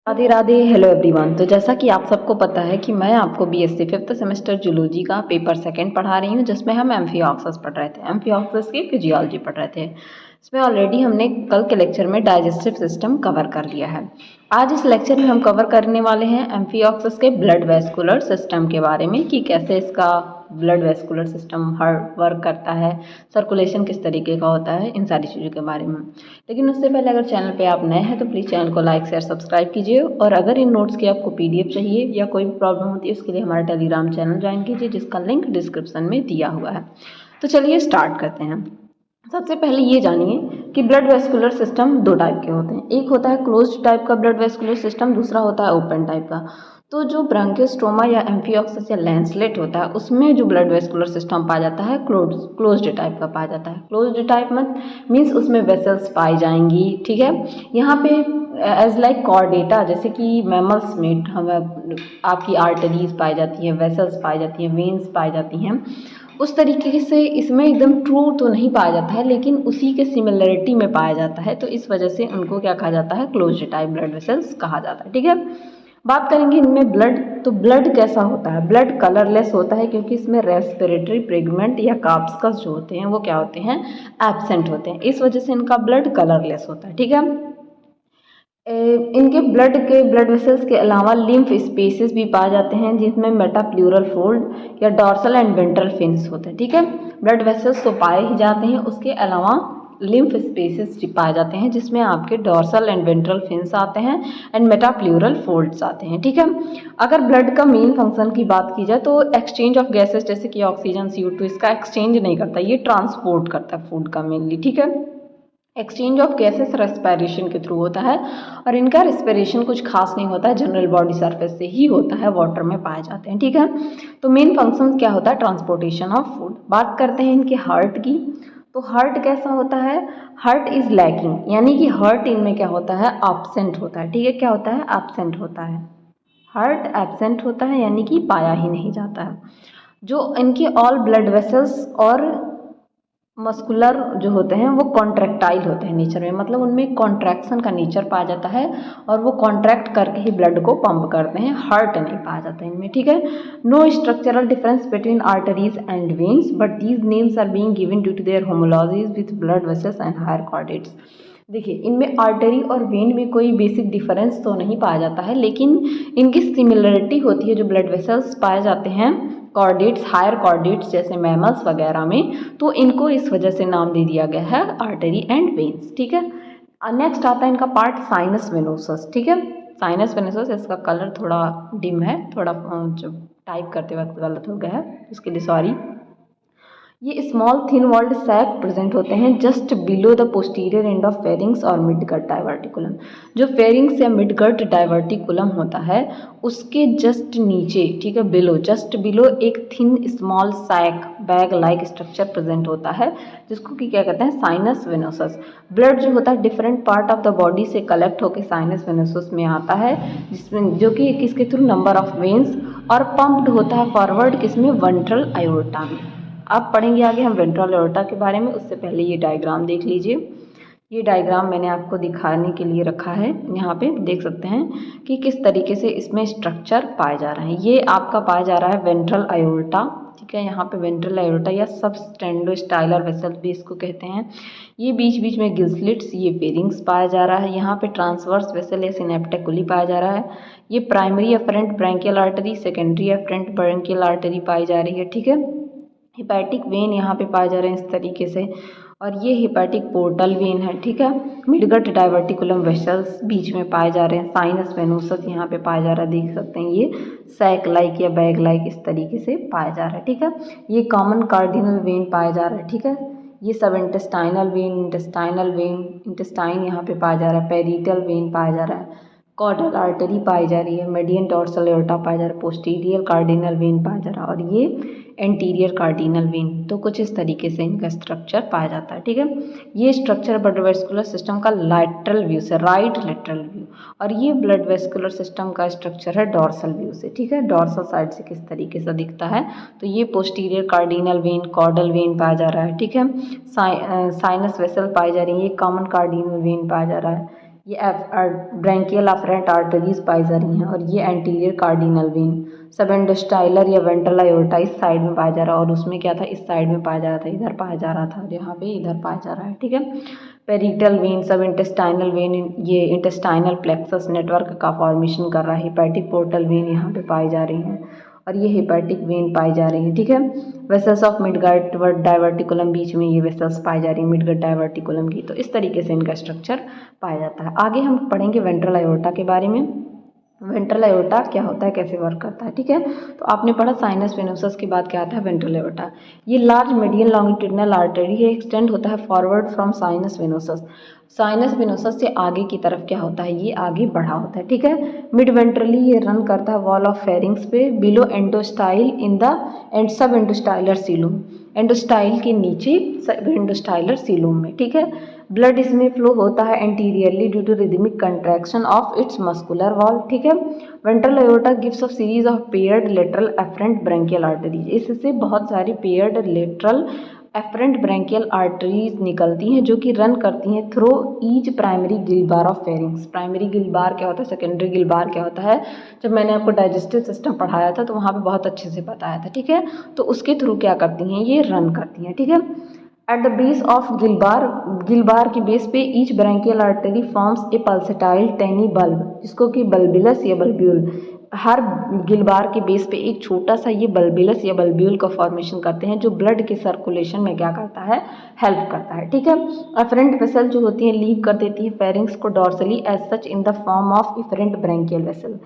Radhe Radhe. Hello everyone. तो जैसा कि आप सबको पता है कि मैं आपको बीएससी फिफ्थ सेमेस्टर जूलॉजी का पेपर सेकंड पढ़ा रही हूँ, जिसमें हम एम्फिऑक्सस पढ़ रहे थे। एम्फिऑक्सस की फिजियोलॉजी पढ़ रहे थे। इसमें ऑलरेडी हमने कल के लेक्चर में डाइजेस्टिव सिस्टम कवर कर लिया है। आज इस लेक्चर में हम कवर करने वाले हैं एम्फिऑक्सस के ब्लड वेस्कुलर सिस्टम के बारे में, कि कैसे इसका blood vascular system her work करता है, सर्कुलेशन किस तरीके का होता है, इन सारी चीज़ों के बारे में। लेकिन उससे पहले अगर चैनल पे आप नए हैं तो प्लीज़ चैनल को लाइक शेयर सब्सक्राइब कीजिए, और अगर इन नोट्स की आपको पीडीएफ चाहिए या कोई भी प्रॉब्लम होती है उसके लिए हमारा टेलीग्राम चैनल ज्वाइन कीजिए, जिसका लिंक डिस्क्रिप्शन में दिया हुआ है। तो चलिए स्टार्ट करते हैं। सबसे पहले ये जानिए कि ब्लड वेस्कुलर सिस्टम दो टाइप के होते हैं। एक होता है क्लोज्ड टाइप का ब्लड वेस्कुलर सिस्टम, दूसरा होता है ओपन टाइप का। तो जो ब्रांकियोस्टोमा या एम्फिऑक्सस या लैंसलेट होता है, उसमें जो ब्लड वेस्कुलर सिस्टम पाया जाता है क्लोज्ड टाइप का पाया जाता है। क्लोज्ड टाइप मीन्स उसमें वेसल्स पाई जाएंगी, ठीक है। यहाँ पे एज लाइक कॉर्डेटा, जैसे कि मैमल्स में हमें आपकी आर्टरीज पाई जाती हैं, वेसल्स पाई जाती हैं, वेन्स पाई जाती हैं, उस तरीके से इसमें एकदम ट्रू तो नहीं पाया जाता है, लेकिन उसी के सिमिलरिटी में पाया जाता है। तो इस वजह से उनको क्या कहा जाता है, क्लोज्ड टाइप ब्लड वेसल्स कहा जाता है, ठीक है। बात करेंगे इनमें ब्लड, तो ब्लड कैसा होता है। ब्लड कलरलेस होता है, क्योंकि इसमें रेस्पिरेटरी पिगमेंट या कार्पस्कस जो होते हैं वो क्या होते हैं, एब्सेंट होते हैं। इस वजह से इनका ब्लड कलरलेस होता है, ठीक है। इनके ब्लड वेसल्स के अलावा लिम्फ स्पेसेस भी पाए जाते हैं, जिसमें मेटाप्लूरल फोल्ड या डॉर्सल एंड वेंट्रल फिन्स होते हैं, ठीक है। ब्लड वेसल्स तो पाए ही जाते हैं, उसके अलावा लिम्फ स्पेसेस पाए जाते हैं, जिसमें आपके डॉर्सल एंड वेंट्रल फिन्स आते हैं एंड मेटाप्लूरल फोल्ड्स आते हैं, ठीक है। अगर ब्लड का मेन फंक्शन की बात की जाए तो एक्सचेंज ऑफ गैसेस, जैसे कि ऑक्सीजन CO2, इसका एक्सचेंज नहीं करता, ये ट्रांसपोर्ट करता है फूड का मेनली, ठीक है। एक्सचेंज ऑफ गैसेस रेस्पिरेशन के थ्रू होता है, और इनका रेस्पिरेशन कुछ खास नहीं होता है, जनरल बॉडी सरफेस से ही होता है, वाटर में पाए जाते हैं, ठीक है। तो मेन फंक्शन क्या होता है, ट्रांसपोर्टेशन ऑफ फूड। बात करते हैं इनके हार्ट की। तो हार्ट कैसा होता है, हार्ट इज लैकिंग, यानी कि हार्ट इनमें क्या होता है, एब्सेंट होता है, ठीक है। क्या होता है, एब्सेंट होता है। हार्ट एब्सेंट होता है, यानी कि पाया ही नहीं जाता है। जो इनके ऑल ब्लड वेसल्स और मस्कुलर जो होते हैं वो कॉन्ट्रैक्टाइल होते हैं नेचर में, मतलब उनमें कॉन्ट्रैक्शन का नेचर पाया जाता है, और वो कॉन्ट्रैक्ट करके ही ब्लड को पंप करते हैं। हार्ट नहीं पाया जाता है इनमें, ठीक है। No structural difference between arteries and veins, but these names are being given due to their homologies with blood vessels and higher chordates. देखिए, इनमें आर्टरी और वेन में कोई बेसिक डिफरेंस तो नहीं पाया जाता है, लेकिन इनकी सिमिलरिटी होती है। जो ब्लड वेसल्स पाए जाते हैं कॉर्डेट्स, हायर कॉर्डेट्स जैसे मैमल्स वगैरह में, तो इनको इस वजह से नाम दे दिया गया है आर्टरी एंड वेन्स, ठीक है। नेक्स्ट आता है इनका पार्ट साइनस वेनोसस, ठीक है। साइनस वेनोसस, इसका कलर थोड़ा डिम है, थोड़ा जो टाइप करते वक्त गलत हो गया है, उसके लिए सॉरी। ये small thin walled sac present होते हैं just below the posterior end of pharynx और मिडगट डाइवर्टिकुलम। जो फेरिंग्स या मिडगट डाइवर्टिकुलम होता है उसके जस्ट नीचे, ठीक है, बिलो, जस्ट बिलो एक thin small sac bag like structure present होता है, जिसको कि क्या कहते हैं, साइनस वेनोसस। ब्लड जो होता है different part of the body से कलेक्ट होकर साइनस वेनोसस में आता है, जिसमें जो कि किसके थ्रू, नंबर ऑफ वेन्स, और पंप्ड होता है फॉरवर्ड किसमें, वेंट्रल आयोर्टा में। अब पढ़ेंगे आगे हम वेंट्रल एओर्टा के बारे में, उससे पहले ये डायग्राम देख लीजिए। ये डायग्राम मैंने आपको दिखाने के लिए रखा है, यहाँ पे देख सकते हैं कि किस तरीके से इसमें स्ट्रक्चर पाए जा रहे हैं। ये आपका पाया जा रहा है वेंट्रल आयोर्टा, ठीक है। यहाँ पे वेंट्रल आयोर्टा या सबस्टेंडोस्टाइलर वेसल भी इसको कहते हैं। ये बीच बीच में गिल्सलिट्स, ये फेरिंग्स पाया जा रहा है। यहाँ पे ट्रांसवर्स वेसल या सिनेप्टेकुली पाया जा रहा है। ये primary efferent branchial artery, secondary efferent branchial artery पाई जा रही है, ठीक है। हिपैटिक वेन यहाँ पे पाए जा रहे हैं इस तरीके से, और ये हिपैटिक पोर्टल वेन है, ठीक है। मिडगट डाइवर्टिकुलम वेसल्स बीच में पाए जा रहे हैं। साइनस वेनोसस यहाँ पे पाया जा रहा है, देख सकते हैं, ये सैक लाइक या बैग लाइक इस तरीके से पाया जा रहा है, ठीक है। ये कॉमन कार्डिनल वेन पाया जा रहा है, ठीक है। ये सब इंटेस्टाइनल वेन, इंटेस्टाइन यहाँ पे पाया जा रहा है। पेरिटल वेन पाया जा रहा है। कॉर्डल आर्टरी पाई जा रही है। मीडियन डॉर्सल एओर्टा पाया जा रहा है। पोस्टीरियर कार्डिनल वेन पाया जा रहा है, और ये एंटीरियर कार्डिनल वेन। तो कुछ इस तरीके से इनका स्ट्रक्चर पाया जाता है, ठीक है। ये स्ट्रक्चर ब्लड वेस्कुलर सिस्टम का लैटरल व्यू से, राइट लेटरल व्यू, और ये ब्लड वेस्कुलर सिस्टम का स्ट्रक्चर है डॉर्सल व्यू से, ठीक है। डॉर्सल साइड से किस तरीके से दिखता है, तो ये posterior cardinal vein, caudal vein पाया जा रहा है, ठीक है। साइनस वेसल पाई जा रही है। ये कॉमन कार्डिनल वेन पाया जा रहा है। ये ब्रैंकियल अफरेंट आर्टरीज पाई जा रही हैं, और ये एंटीरियर कार्डिनल वेन सब इंडस्टाइलर या वेंट्रल अयोर्टा इस साइड में पाया जा रहा है, और उसमें क्या था, इस साइड में पाया जा रहा था, इधर पाया जा रहा था, और यहाँ पे इधर पाया जा रहा है, ठीक है। Parietal vein subintestinal when, ये इंटेस्टाइनल प्लेक्सस नेटवर्क का फॉर्मेशन कर रहा है। हेपेटिक पोर्टल वेन यहाँ पे पाई जा रही हैं, और ये हेपेटिक वेन पाई जा रही है, ठीक है। वेसल्स ऑफ मिडगट डाइवर्टिकुलम, बीच में ये वेसल्स पाई जा रही है मिडगट डाइवर्टिकुलम की। तो इस तरीके से इनका स्ट्रक्चर पाया जाता है। आगे हम पढ़ेंगे वेंट्रल अयोर्टा के बारे में। वेंट्रल अयोर्टा क्या होता है, कैसे वर्क करता है, ठीक है। तो आपने पढ़ा साइनस वेनोसस के बाद क्या आता है वेंट्रल अयोर्टा। ये लार्ज मीडियन लॉन्गिट्यूडिनल आर्टरी है, एक्सटेंड होता है forward from sinus venosus. Sinus venosus से आगे की तरफ क्या होता है, ये आगे बढ़ा होता है, ठीक है। मिड वेंट्रली ये रन करता है वॉल ऑफ फेरिंग्स पे, below endostyle in the end सब एंडोस्टाइलर सीलूम, एंडोस्टाइल के नीचे सब एंडोस्टाइलर सीलूम में, ठीक है। ब्लड इसमें फ्लो होता है anteriorly due to rhythmic contraction of its muscular wall, ठीक है। Ventral aorta gives a series of paired lateral efferent branchial arteries, इससे बहुत सारी paired lateral efferent branchial arteries निकलती हैं जो कि रन करती हैं through each primary gill bar of pharynx. Primary gill bar क्या होता है, सेकेंडरी गिल बार क्या होता है, जब मैंने आपको डाइजेस्टिव सिस्टम पढ़ाया था तो वहाँ पे बहुत अच्छे से बताया था, ठीक है। तो उसके थ्रू क्या करती हैं, ये रन करती हैं, ठीक है। At the base of gill bar के बेस पे each branchial artery forms a pulsatile tiny bulb, जिसको कि बल्बिलस या बल्ब्यूल, हर गिलबार के बेस पे एक छोटा सा ये बल्बिलस या बल्ब्यूल का फॉर्मेशन करते हैं, जो ब्लड के सर्कुलेशन में क्या करता है, हेल्प करता है, ठीक है। एफरेंट वेसल जो होती हैं लीव कर देती है फेरिंग्स को dorsally as such in the form of efferent branchial vessel.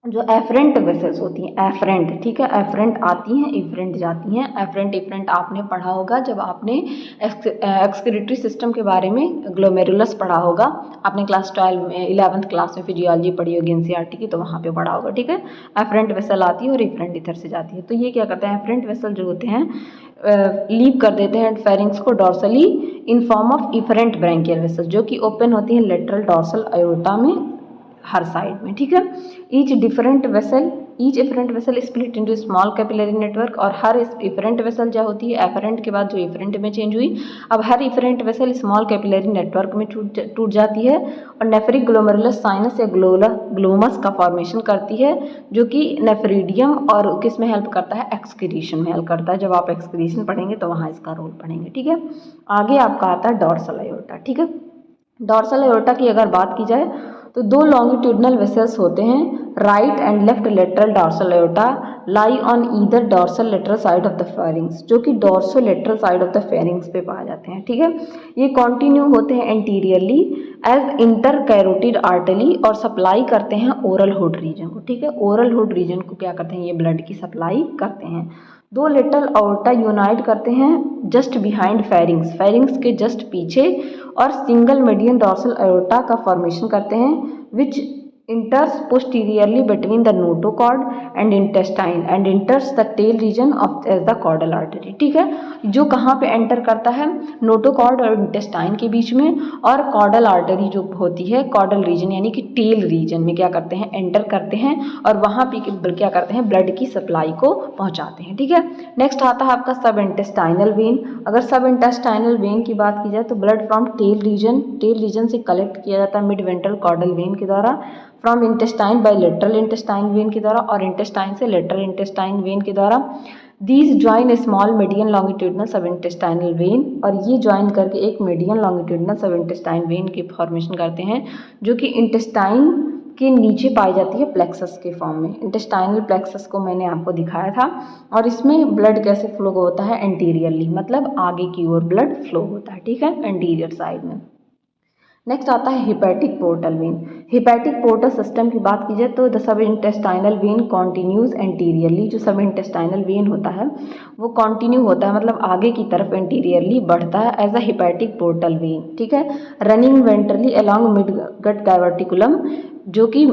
जो एफरेंट वेसल्स होती हैं, एफरेंट, ठीक है, एफरेंट आती हैं इफरेंट जाती हैं। एफरेंट इफरेंट आपने पढ़ा होगा जब आपने एक्सक्रीटरी सिस्टम के बारे में, ग्लोमेरुलस पढ़ा होगा आपने क्लास 12 में, 11th क्लास में फिजियोलॉजी पढ़ी होगी एनसीईआरटी की, तो वहाँ पे पढ़ा होगा, ठीक है। एफरेंट वेसल आती है और इफरेंट इधर से जाती है। तो ये क्या करते हैं, एफरेंट वेसल जो होते हैं लीव कर देते हैं फेरिंग्स को dorsally in form of efferent branchial vessel, जो कि ओपन होती है लेटरल डॉर्सल अयोर्टा में हर साइड में, ठीक है। Each efferent vessel split into small capillary network, और हर इफरेंट वेसल जो होती है एफरेंट के बाद जो इफरेंट में चेंज हुई, अब हर efferent vessel small capillary network में टूट जाती है, और नेफ्रिक ग्लोमेरुलस साइनस या ग्लोमस का फॉर्मेशन करती है, जो कि नेफ्रीडियम और किस में हेल्प करता है, एक्सक्रीशन में हेल्प करता है। जब आप एक्सक्रीशन पढ़ेंगे तो वहाँ इसका रोल पढ़ेंगे, ठीक है। आगे आपका आता है डॉर्सल अयोर्टा, ठीक है। डॉर्सल अयोर्टा की अगर बात की जाए तो दो लॉन्गिट्यूडनल वेसल्स होते हैं, right and left lateral dorsal aorta lie on either dorsal lateral side of the pharynx, जो कि dorso lateral side of the pharynx पे पाए जाते हैं, ठीक है। ये कॉन्टिन्यू होते हैं anteriorly as inter carotid artery और सप्लाई करते हैं ओरल हुड रीजन को, ठीक है। ओरल हुड रीजन को क्या करते हैं, ये ब्लड की सप्लाई करते हैं। दो लेटरल अयोर्टा यूनाइट करते हैं जस्ट बिहाइंड फेरिंग्स के जस्ट पीछे, और सिंगल मीडियन डॉर्सल अयोर्टा का फॉर्मेशन करते हैं which enters posteriorly between the notochord and intestine and enters the tail region of as the caudal artery, ठीक है। जो कहाँ पे एंटर करता है, नोटोकॉर्ड और इंटेस्टाइन के बीच में, और कॉर्डल आर्टरी जो होती है कॉर्डल रीजन यानी कि टेल रीजन में क्या करते हैं, एंटर करते हैं, और वहाँ पे क्या करते हैं, ब्लड की सप्लाई को पहुँचाते हैं, ठीक है। नेक्स्ट आता है आपका सब इंटेस्टाइनल वेन। अगर सब इंटेस्टाइनल वेन की बात की जाए तो ब्लड फ्रॉम टेल रीजन से कलेक्ट किया जाता है मिड वेंट्रल कॉर्डल वेन के द्वारा, from intestine bye lateral intestine when के द्वारा, और इंटेस्टाइन से लेटरल इंटेस्टाइन वेन के द्वारा। These join A small median longitudinal सब इंटेस्टाइनल वेन, और ये ज्वाइन करके एक मीडियन लॉन्गिट्यूडनल सब इंटेस्टाइन वेन की फॉर्मेशन करते हैं, जो कि इंटेस्टाइन के नीचे पाई जाती है प्लेक्सस के फॉर्म में। इंटेस्टाइनल प्लेक्सस को मैंने आपको दिखाया था, और इसमें ब्लड कैसे फ्लो होता है, एंटीरियरली, मतलब आगे की ओर ब्लड फ्लो होता है, ठीक है, एंटीरियर साइड में। नेक्स्ट आता है hepatic portal when. Hepatic portal system की बात की जाए तो the sub intestinal when continues anteriorly, जो सब इंटेस्टाइनल वेन होता है वो कॉन्टिन्यू होता है, मतलब आगे की तरफ एंटीरियरली बढ़ता है as a hepatic portal vein, ठीक है। Running ventrally along midgut diverticulum, जो कि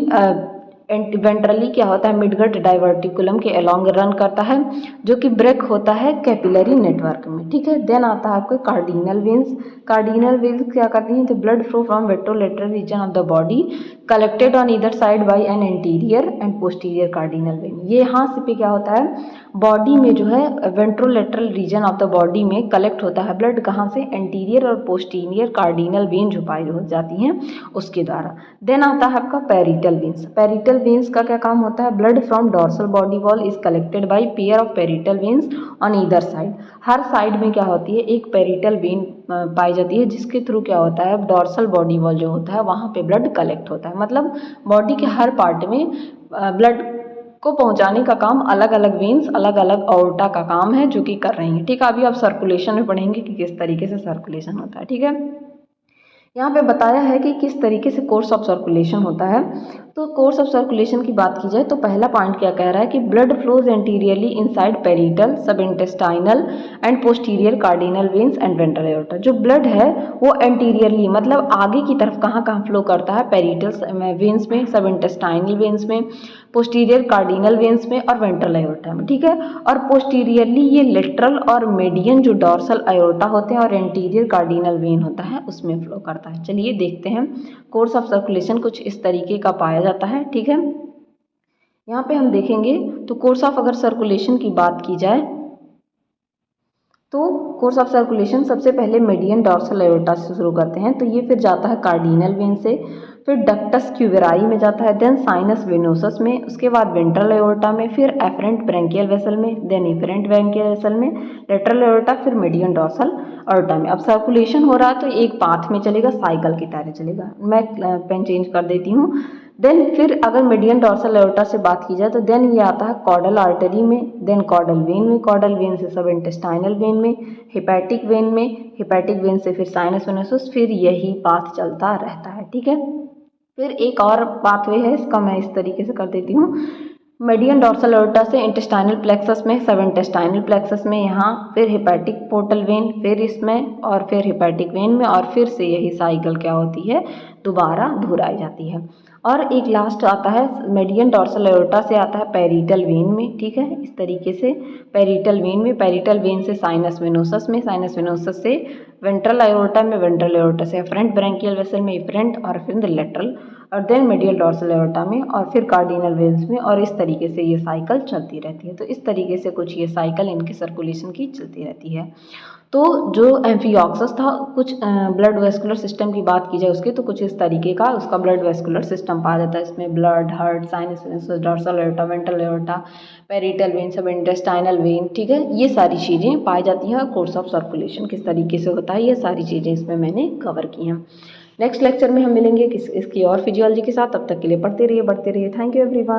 वेंट्रली क्या होता है, मिडगट डाइवर्टिकुलम के अलॉन्ग रन करता है, जो कि ब्रेक होता है कैपिलरी नेटवर्क में, ठीक है। देन आता है आपके कार्डिनल वेन्स। कार्डिनल वेन्स क्या करती हैं, the blood flow from ventrolateral region of the body collected on either side by an anterior and posterior cardinal vein. ये यहाँ से पे क्या होता है, बॉडी में जो है ventrolateral region of the body में कलेक्ट होता है ब्लड, कहाँ से, एंटीरियर और पोस्टीरियर कार्डिनल वेन जो पाई हो जाती हैं उसके द्वारा। देन आता है आपका पेरिटल वेन्स। पेरिटल वेन्स का क्या काम होता है, blood from dorsal body wall is collected by pair of parietal veins on either side. Her side में क्या होती है, एक पेरिटल वेन पाई जाती है जिसके थ्रू क्या होता है, डॉर्सल बॉडी वॉल जो होता है वहाँ पे ब्लड कलेक्ट होता है। मतलब बॉडी के हर पार्ट में ब्लड को पहुंचाने का काम अलग अलग वेन्स, अलग अलग ऑर्टा का काम है जो कि कर रही हैं। ठीक है, अभी आप सर्कुलेशन में पढ़ेंगे कि किस तरीके से सर्कुलेशन होता है। ठीक है, यहाँ पे बताया है कि किस तरीके से कोर्स ऑफ सर्कुलेशन होता है। तो कोर्स ऑफ सर्कुलेशन की बात की जाए तो पहला पॉइंट क्या कह रहा है कि blood flows anteriorly inside parietal, subintestinal and posterior cardinal veins and ventral aorta. जो ब्लड है वो एंटीरियरली मतलब आगे की तरफ कहाँ कहाँ फ्लो करता है, पेरिटल वेन्स में, सब इंटेस्टाइनल वेन्स में, पोस्टीरियर कार्डिनल वेन्स में और वेंट्रल एओर्टा में। ठीक है, और पोस्टीरियरली ये लेटरल और मीडियन जो डॉर्सल एओर्टा होते हैं और एंटीरियर कार्डिनल वेन होता है उसमें फ्लो करता है। चलिए देखते हैं, कोर्स ऑफ सर्कुलेशन कुछ इस तरीके का पाया जाता है। ठीक है, यहाँ पे हम देखेंगे तो कोर्स ऑफ अगर सर्कुलेशन की बात की जाए तो कोर्स ऑफ सर्कुलेशन सबसे पहले मीडियन डॉर्सल एओर्टा से शुरू करते हैं, तो ये फिर जाता है कार्डिनल वेन से, फिर डक्टस क्यूवेराई में जाता है, देन साइनस वेनोसस में, उसके बाद वेंट्रल एओर्टा में, फिर एफरेंट ब्रेंकियल वेसल में, देन इफरेंट ब्रेंकियल वेसल में, लेटरल एओर्टा, फिर मीडियन डॉर्सल एओर्टा में। अब सर्कुलेशन हो रहा है तो एक पाथ में चलेगा, साइकिल की तरह चलेगा। मैं पेन चेंज कर देती हूँ। देन फिर अगर मीडियन डॉर्सल एओर्टा से बात की जाए तो देन ये आता है कॉर्डल आर्टरी में, देन कॉर्डल वेन में, कॉर्डल वेन से सब इंटेस्टाइनल वेन में, हेपेटिक वेन में, हेपेटिक वेन से फिर साइनस वेनोसस, फिर यही पाथ चलता रहता है। ठीक है, फिर एक और पाथवे है, इसका मैं इस तरीके से कर देती हूँ। मीडियन डॉर्सल एओर्टा से इंटेस्टाइनल प्लेक्सस में, सब इंटेस्टाइनल प्लेक्सस में यहाँ, फिर हेपेटिक पोर्टल वेन, फिर इसमें और फिर हेपेटिक वेन में, और फिर से यही साइकिल क्या होती है, दोबारा दोहराई जाती है। और एक लास्ट आता है मीडियन डॉर्सल एओर्टा से आता है पेरिटल वेन में। ठीक है, इस तरीके से पेरिटल वेन में, पेरिटल वेन से साइनस वेनोसस में, साइनस वेनोसस से वेंट्रल एओर्टा में, वेंट्रल एओर्टा से एफरेंट ब्रेंकियल वेसल में, इफरेंट, और फिर लेटरल, और देन मीडियल डॉर्सल एओर्टा में, और फिर कार्डिनल वेन्स में, और इस तरीके से ये साइकिल चलती रहती है। तो इस तरीके से कुछ ये साइकिल इनकी सर्कुलेशन की चलती रहती है। तो जो एम्फिऑक्सस था, कुछ ब्लड वेस्कुलर सिस्टम की बात की जाए उसके, तो कुछ इस तरीके का उसका ब्लड वेस्कुलर सिस्टम पाया जाता है। इसमें blood, heart, sinus venosus, dorsal aorta, ventral aorta, parietal vein, subintestinal vein. ठीक है, ये सारी चीज़ें पाई जाती हैं। कोर्स ऑफ सर्कुलेशन किस तरीके से होता है, ये सारी चीज़ें इसमें मैंने कवर की हैं। नेक्स्ट लेक्चर में हम मिलेंगे इसकी और फिजियोलॉजी के साथ। तब तक के लिए पढ़ते रहिए, बढ़ते रहिए। Thank you everyone.